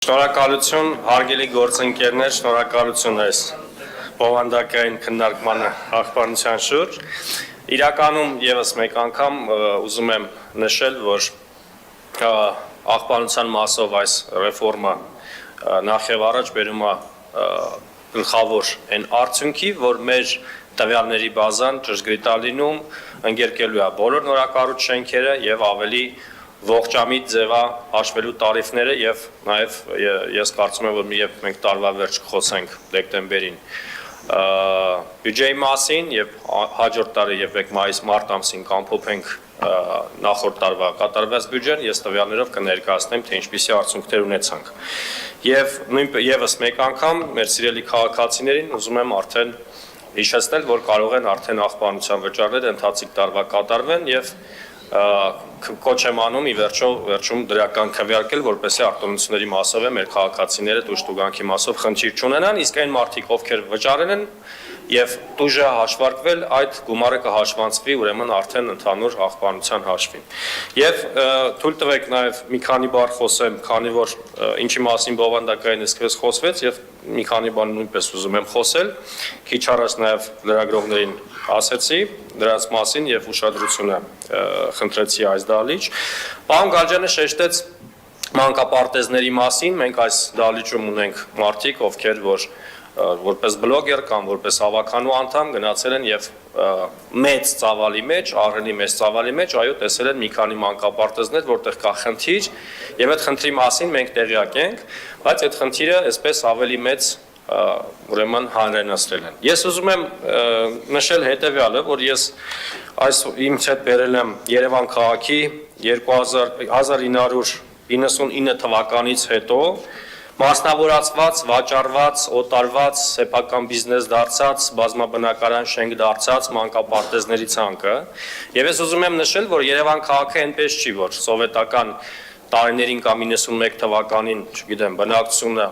Շնորհակալություն, հարգելի գործընկերներ, շնորհակալություն այս բովանդակային քննարկմանը աղբանության շուրջ։ Իրականում եւս մեկ անգամ ուզում եմ նշել, որ աղբանության մասով այս ռեֆորմը նախ եւ առաջ բերում է գլխավոր այն արդյունքի, որ մեր տվյալների բազան ճշգրիտ է լինում, ընկերկելու է բոլոր նորակառույց շենքերը եւ ավելի ողջամիտ ձևա հաշվելու տարիֆները եւ նաեւ ես կարծում եմ որ մենք տարվա վերջ կխոսենք դեկտեմբերին բյուջեի մասին եւ հաջորդ տարի եւ մենք մայիս-մարտ ամսին կամփոփենք նախորդ տարվա կատարված բյուջեն, ես տվյալներով կներկայացնեմ թե ինչպիսի արդյունքներ ունեցանք եւ եւս մեկ անգամ մեր սիրելի քաղաքացիներին ուզում եմ արդեն հիշեցնել, որ կարող են արդեն աղբանության վճարները ընթացիկ տարվա կատարվեն եւ կոչ եմ անում ի վերջում դրական քվեարկել, որպեսզի արտոնությունների մասով է մեր քաղաքացիները դուշտուգանքի մասով խնդիր չունենան, իսկ այն մարդիկ, ովքեր վճարել են եւ տուժը հաշվարկվել, այդ գումարը կհաշվանցվի ուրեմն արդեն ընդհանուր աղբանության հաշվին։ Եվ թույլ տվեք նաեւ մի քանի բառ խոսեմ, քանի որ ինչի մասին բովանդակային սկսվեց խոսվեց եւ մի քանի բան նույնպես ուզում եմ խոսել, քիչ առաջ նաեւ լրագրողներին ասեցի դրանց մասին եւ ուշադրությունը խնդրեցի այս դահլիճ։ Պարոն Գալջյանը շեշտեց մանկապարտեզների մասին, մենք այս դահլիճում ունենք մարդիկ, ովքեր որպես բլոգեր կամ որպես հավաքանու անդամ գնացել են եւ մեծ ծավալի մեջ, ահռելի մեծ ծավալի մեջ, այո, տեսել են մի քանի մանկապարտեզներ, որտեղ կա խնդիր եւ այդ խնդրի մասին մենք տեղյակ ենք, բայց այդ խնդիրը այսպես ավելի մեծ ուրեմն հանրայնացրել են։ Ես ուզում եմ նշել հետեւյալը, որ ես այս ինձ հետ բերել եմ Երևան քաղաքի 1999 թվականից հետո մասնավորացված, վաճառված, օտարված, սեփական բիզնես դարձած, բազմաբնակարան շենք դարձած մանկապարտեզների ցանկը, եւ ես ուզում եմ նշել, որ Երևան քաղաքը այնպես չի, որ սովետական տարիներին կամ 91 թվականին, չգիտեմ, բնակչությունը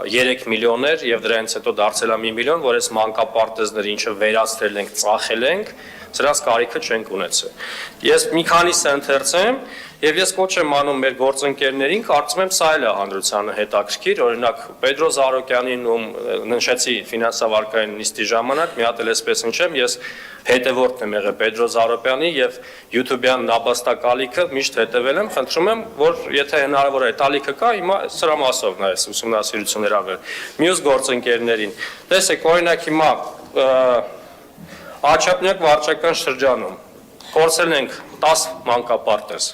3 միլիոն էր եւ դրանից հետո դարձել է 1 միլիոն, որ այս մանկապարտեզները ինչը վերացրել ենք, ծախել ենք, սրանց կարիքը չենք ունեցել։ Ես մի քանիսը ընթերցեմ եւ ես կոչ եմ անում մեր գործընկերներին, կարծում եմ սա էլ է հանրությանը հետաքրքիր, օրինակ Պետրո Զարոկյանին ում նշեցի ֆինանսավարկային նիստի ժամանակ, մի հատ էլ էսպես նշեմ, ես հետևորդն եմ եղել Պետրո Զարոկյանի եւ YouTube-յան նապաստակալիքը միշտ հետևել եմ, խնդրում եմ, որ եթե հնարավոր է տալիքը կա, հիմա սրա մասով նայես ուսումնասիրություններ ավել։ Մյուս գործընկերներին, տեսեք, օրինակ հիմա Աչափնյակ վարչական շրջանում կորցրել ենք 10 մանկապարտեզ։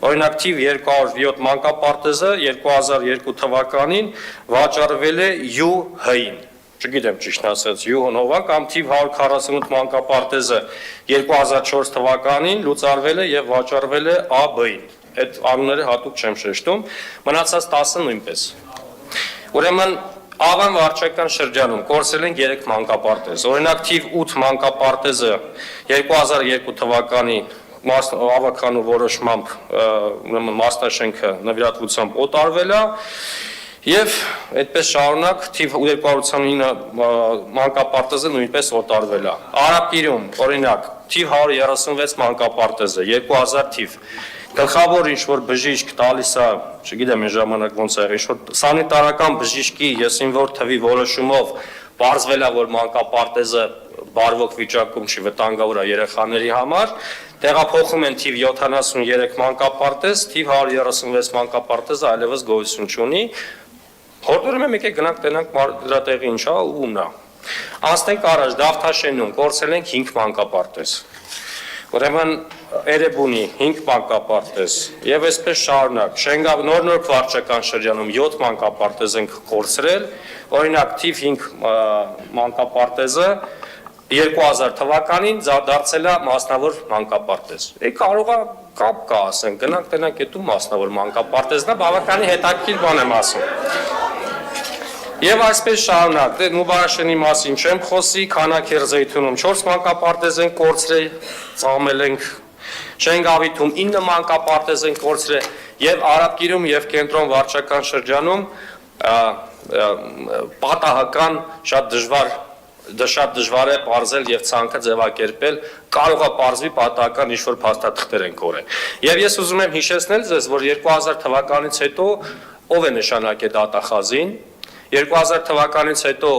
Օրինակ թիվ 207 մանկապարտեզը 2002 թվականին վաճառվել է ՅՈՒՀ-ին։ Չգիտեմ ճիշտ ասած ՅՈՒՀ-նովա կամ թիվ 148 մանկապարտեզը 2004 թվականին լուծարվել է եւ վաճառվել է ԱԲ-ին։ Այդ անունները հատուկ չեմ շեշտում, մնացած 10-ը նույնպես։ Ուրեմն Ավան վարչական շրջանում կորցրել են 3 մանկապարտեզ։ Օրինակ թիվ 8 մանկապարտեզը 2002 թվականի ավականու որոշմամբ ուրեմն մասնաշենքը նվիրատվությամբ օտարվել է եւ այդպես շարունակ թիվ 229 մանկապարտեզը նույնպես օտարվել է։ Արաբկիրում օրինակ թիվ 136 մանկապարտեզը 2000 թիվ Գլխավոր ինչ-որ բժիշկ տալիս է, չգիտեմ այն ժամանակ ոնց է եղել, ինչ-որ սանիտարական բժիշկի եսինվոր թվի որոշումով բարձվել է, որ մանկապարտեզը բարվոք վիճակում չի, վտանգավոր է երեխաների համար, տեղափոխում են թիվ 73 մանկապարտեզ, թիվ 136 մանկապարտեզը այլևս գոյություն չունի, հորդորում եմ եկեք գնանք տենանք դրա տեղի ինչ է ու ումն է։ Անցնենք առաջ, Դավթաշենում կորցրել ենք 5 մանկապարտեզ։ Ուրեմն Էրեբունի 5 մանկապարտեզ եւ այսպես շարունակ նոր վարչական շրջանում 7 մանկապարտեզ ենք կորցրել, օրինակ թիվ 5 մանկապարտեզը 2000 թվականին դարձել է մասնավոր մանկապարտեզ։ Կարող է կապ կա ասենք, գնանք տենանք այդու մասնավոր մանկապարտեզն է, բավականին հետաքրքիր բան եմ ասում։ Եվ այսպես շարունակ, Նուբարաշենի մասին չեմ խոսի, Քանաքերձեյթունում 4 մանկապարտեզ են կորցրել, ծամել ենք, Շենգավիթում 9 մանկապարտեզ են կորցրել եւ Արաբկիրում եւ Կենտրոն վարչական շրջանում պատահական շատ դժվար է պարզել եւ ցանկը ձևակերպել, կարող է պարզվի պատահական ինչ-որ փաստաթղթեր են կորել։ Եվ ես ուզում եմ հիշեցնել ձեզ, որ 2000 թվականից հետո ով է նշանակել դատախազին, 2000 թվականից հետո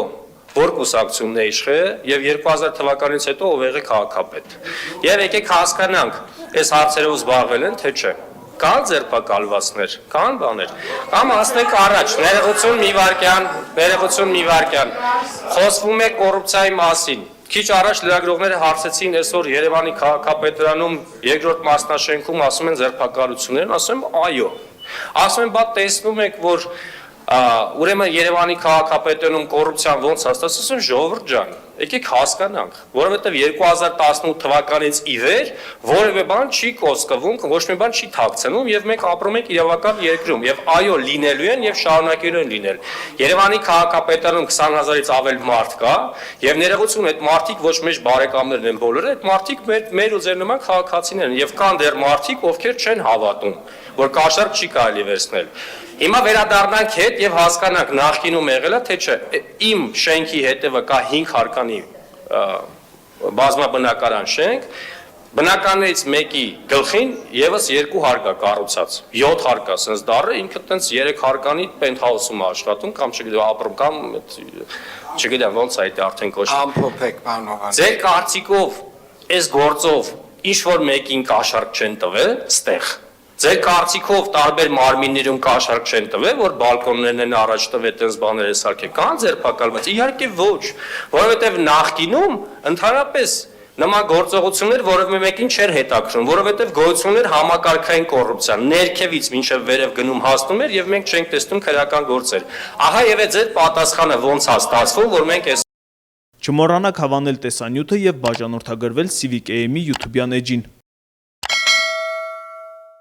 որ կուսակցությունն է իշխել եւ 2000 թվականից հետո ով եղել քաղաքապետ։ Եվ եկեք հասկանանք, այս հարցերով զբաղվել են, թե չէ։ Կան ձերբակալվածներ, կան բաներ։ Կամ ասենք առաջ, ներողություն մի վարքյան, խոսվում է կոռուպցիայի մասին։ Քիչ առաջ լրագրողները հարցեցին այսօր Երևանի քաղաքապետարանում երկրորդ մասնաշենքում ասում են ձերբակալություններ, ասում եմ այո։ Ասում եմ, բա տեսնում եք, որ ուրեմն Երևանի քաղաքապետարանում կոռուպցիան ոնց հաստատվում, ասում ժողովուրդ ջան, եկեք հասկանանք, որովհետև 2018 թվականից ի վեր որևէ բան չի կոսկվում, ոչ մի բան չի թաքցնում եւ մենք ապրում ենք իրավական երկրում եւ այո լինելու են եւ շարունակելու են լինել։ Երևանի քաղաքապետարանում 20000-ից ավել մարդ կա եւ ներողություն այդ մարդիկ ոչ մեծ բարեկամներն են բոլորը, այդ մարդիկ մեր ու ձեր նման քաղաքացիներ են եւ կան դեռ մարդիկ, ովքեր չեն հավատում, որ կաշառք չի կարելի վերցնել։ Հիմա վերադառնանք հետ եւ հասկանանք նախկինում եղել է թե չէ։ Իմ շենքի հետևը կա 5 հարկանի բազմաբնակարան շենք, բնակարներից մեկի գլխին եւս 2 հարկ է կառուցած, 7 հարկ է, ասես դառը, ինքը տենց 3 հարկանի պենթհաուսում է աշխատում կամ չգիտեմ ապրում կամ չգիտեմ ոնց է դա արդեն կոչվում։ Ամփոփեք բանողան։ Ձեր կարծիքով այս գործով ինչ որ մեկին կաշառք չեն տվել, ստեղ Ձեր կարծիքով տարբեր մարմիններում կաշառք չեն տվել, որ բալկոններն են առաջ տվել, տես բաներ է սարքել, կան ձերբակալված, իհարկե ոչ, որովհետև նախկինում ընդհանրապես նման գործողություններ որևէ մեկին չէր հետաքրքրում, որովհետև գոյություններ համակարգային կոռուպցիան, ներքևից մինչև վերև գնում հասնում էր եւ մենք չենք տեսնում քրեական գործեր։ Ահա եւ է ձեր պատասխանը ոնց է ստացվում, որ մենք այս Չմոռանաք հավանել տեսանյութը եւ բաժանորդագրվել Civic AM-ի YouTube-յան էջին։